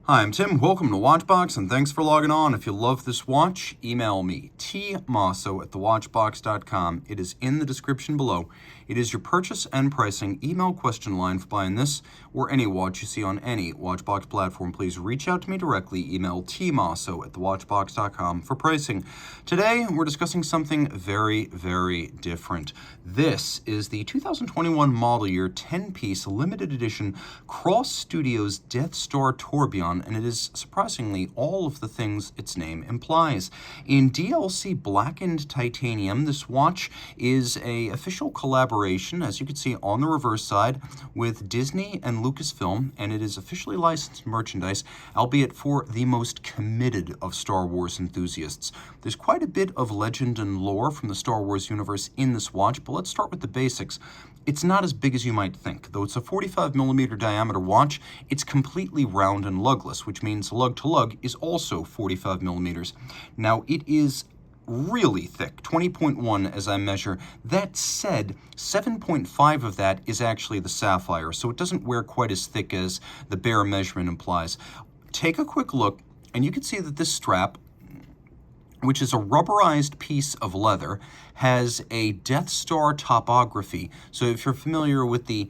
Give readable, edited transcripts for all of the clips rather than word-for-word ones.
Hi, I'm Tim. Welcome to Watchbox, and thanks for logging on. If you love this watch, email me, tmosso@thewatchbox.com. It is in the description below. It is your purchase and pricing email question line for buying this or any watch you see on any Watchbox platform. Please reach out to me directly. Email tmosso@thewatchbox.com for pricing. Today, we're discussing something very, very different. This is the 2021 model year 10-piece limited edition Kross Studio's Death Star Tourbillon, and it is surprisingly all of the things its name implies. In DLC blackened titanium, this watch is an official collaboration, as you can see on the reverse side, with Disney and Lucasfilm, and it is officially licensed merchandise, albeit for the most committed of Star Wars enthusiasts. There's quite a bit of legend and lore from the Star Wars universe in this watch, but let's start with the basics. It's not as big as you might think. Though it's a 45mm diameter watch, it's completely round and lugless, which means lug-to-lug is also 45mm. Now, it is really thick, 20.1 as I measure. That said, 7.5 of that is actually the sapphire, so it doesn't wear quite as thick as the bare measurement implies. Take a quick look, and you can see that this strap, which is a rubberized piece of leather, has a Death Star topography. So if you're familiar with the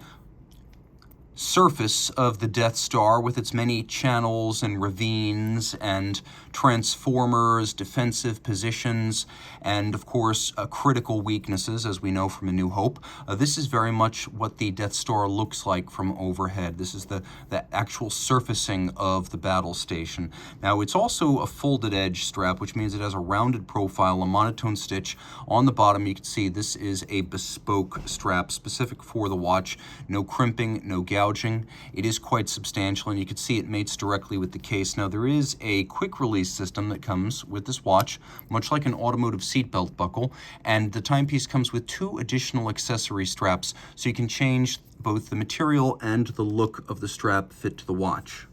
surface of the Death Star with its many channels and ravines and transformers, defensive positions, and of course critical weaknesses, as we know from A New Hope. This is very much what the Death Star looks like from overhead. This is the actual surfacing of the battle station. Now, it's also a folded edge strap, which means it has a rounded profile, a monotone stitch. On the bottom, you can see this is a bespoke strap specific for the watch. No crimping, no gouging. It is quite substantial, and you can see it mates directly with the case. Now, there is a quick release system that comes with this watch, much like an automotive seatbelt buckle, and the timepiece comes with 2 additional accessory straps, so you can change both the material and the look of the strap fit to the watch.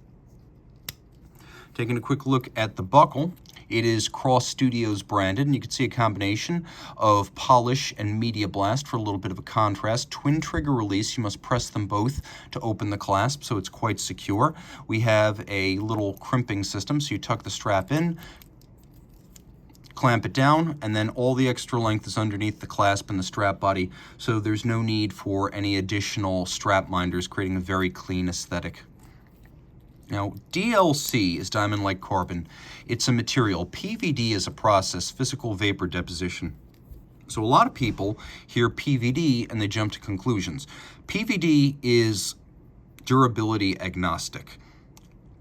Taking a quick look at the buckle, it is Kross Studios branded, and you can see a combination of polish and media blast for a little bit of a contrast. Twin trigger release, you must press them both to open the clasp, so it's quite secure. We have a little crimping system, so you tuck the strap in, clamp it down, and then all the extra length is underneath the clasp and the strap body, so there's no need for any additional strap minders, creating a very clean aesthetic. Now, DLC is diamond-like carbon. It's a material. PVD is a process, physical vapor deposition. So a lot of people hear PVD and they jump to conclusions. PVD is durability agnostic.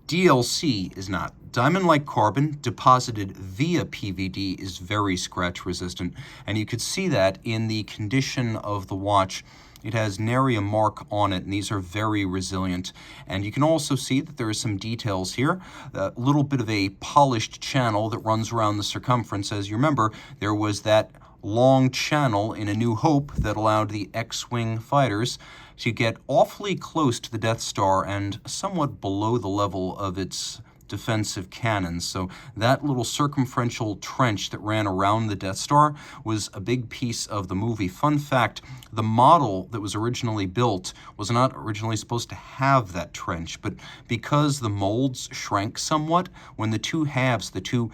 DLC is not. Diamond-like carbon deposited via PVD is very scratch resistant, and you could see that in the condition of the watch. It has nary a mark on it, and these are very resilient. And you can also see that there are some details here. A little bit of a polished channel that runs around the circumference. As you remember, there was that long channel in A New Hope that allowed the X-Wing fighters to get awfully close to the Death Star and somewhat below the level of its defensive cannons. So that little circumferential trench that ran around the Death Star was a big piece of the movie. Fun fact, the model that was originally built was not originally supposed to have that trench, but because the molds shrank somewhat, when the two halves, the two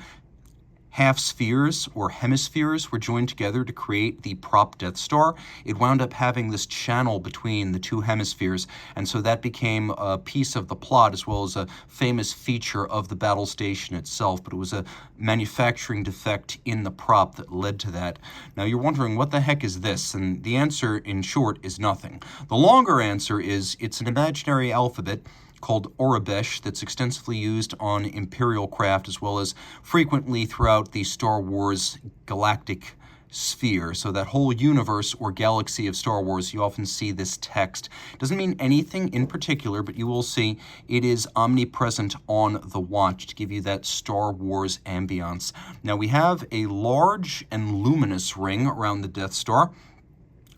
half spheres or hemispheres were joined together to create the prop Death Star, it wound up having this channel between the two hemispheres, and so that became a piece of the plot as well as a famous feature of the battle station itself, but it was a manufacturing defect in the prop that led to that. Now you're wondering, what the heck is this? And the answer, in short, is nothing. The longer answer is it's an imaginary alphabet called Aurebesh that's extensively used on Imperial craft as well as frequently throughout the Star Wars galactic sphere. So that whole universe or galaxy of Star Wars, you often see this text. It doesn't mean anything in particular, but you will see it is omnipresent on the watch to give you that Star Wars ambiance. Now we have a large and luminous ring around the Death Star.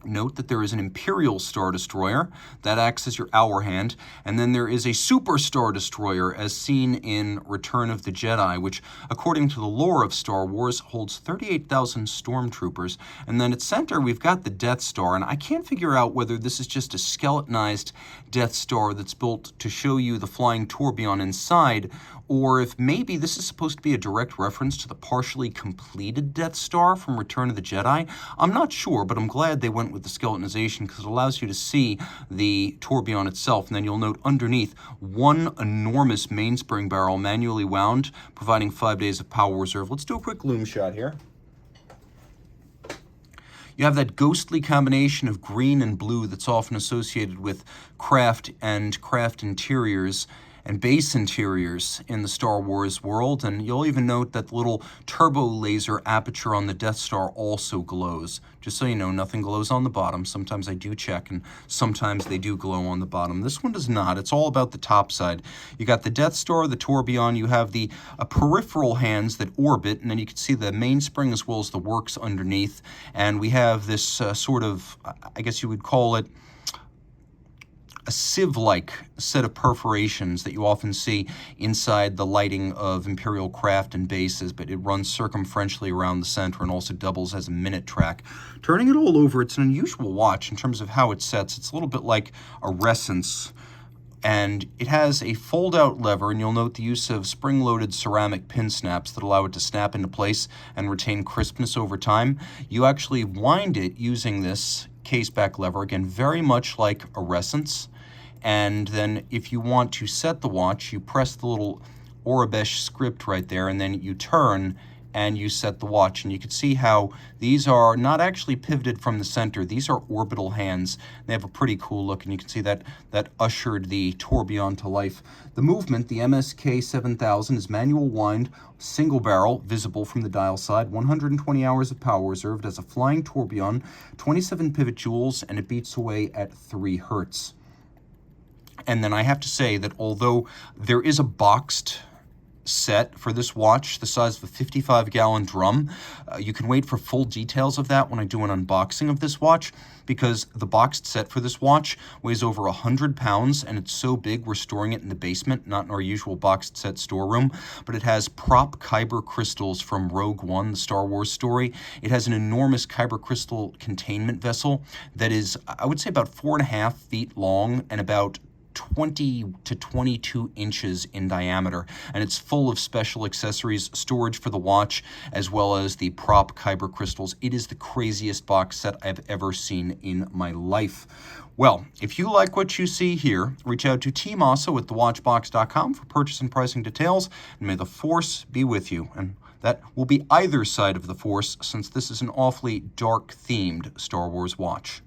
Note that there is an Imperial Star Destroyer that acts as your hour hand, and then there is a Super Star Destroyer as seen in Return of the Jedi, which, according to the lore of Star Wars, holds 38,000 stormtroopers. And then at center, we've got the Death Star, and I can't figure out whether this is just a skeletonized Death Star that's built to show you the flying tourbillon inside, or if maybe this is supposed to be a direct reference to the partially completed Death Star from Return of the Jedi. I'm not sure, but I'm glad they went with the skeletonization because it allows you to see the tourbillon itself. And then you'll note underneath one enormous mainspring barrel manually wound, providing 5 days of power reserve. Let's do a quick loom shot here. You have that ghostly combination of green and blue that's often associated with craft and craft interiors and base interiors in the Star Wars world, and you'll even note that the little turbo laser aperture on the Death Star also glows. Just so you know, nothing glows on the bottom. Sometimes I do check, and sometimes they do glow on the bottom. This one does not. It's all about the top side. You got the Death Star, the tourbillon, you have the peripheral hands that orbit, and then you can see the mainspring as well as the works underneath, and we have this sort of, I guess you would call it, a sieve-like set of perforations that you often see inside the lighting of Imperial craft and bases, but it runs circumferentially around the center and also doubles as a minute track. Turning it all over, it's an unusual watch in terms of how it sets. It's a little bit like a Renaissance, and it has a fold-out lever, and you'll note the use of spring-loaded ceramic pin snaps that allow it to snap into place and retain crispness over time. You actually wind it using this case-back lever, again, very much like a Renaissance. And then if you want to set the watch, you press the little Aurebesh script right there, and then you turn and you set the watch. And you can see how these are not actually pivoted from the center. These are orbital hands. They have a pretty cool look, and you can see that ushered the tourbillon to life. The movement, the MSK 7000, is manual wind, single barrel, visible from the dial side, 120 hours of power reserved as a flying tourbillon, 27 pivot joules, and it beats away at 3 hertz. And then I have to say that although there is a boxed set for this watch the size of a 55-gallon drum, you can wait for full details of that when I do an unboxing of this watch, because the boxed set for this watch weighs over 100 pounds, and it's so big we're storing it in the basement, not in our usual boxed set storeroom. But it has prop kyber crystals from Rogue One, the Star Wars story. It has an enormous kyber crystal containment vessel that is, I would say, about 4.5 feet long and about 20 to 22 inches in diameter, and it's full of special accessories, storage for the watch, as well as the prop kyber crystals. It is the craziest box set I've ever seen in my life. Well, if you like what you see here, reach out to Team Mosso at thewatchbox.com for purchase and pricing details, and may the Force be with you. And that will be either side of the Force, since this is an awfully dark-themed Star Wars watch.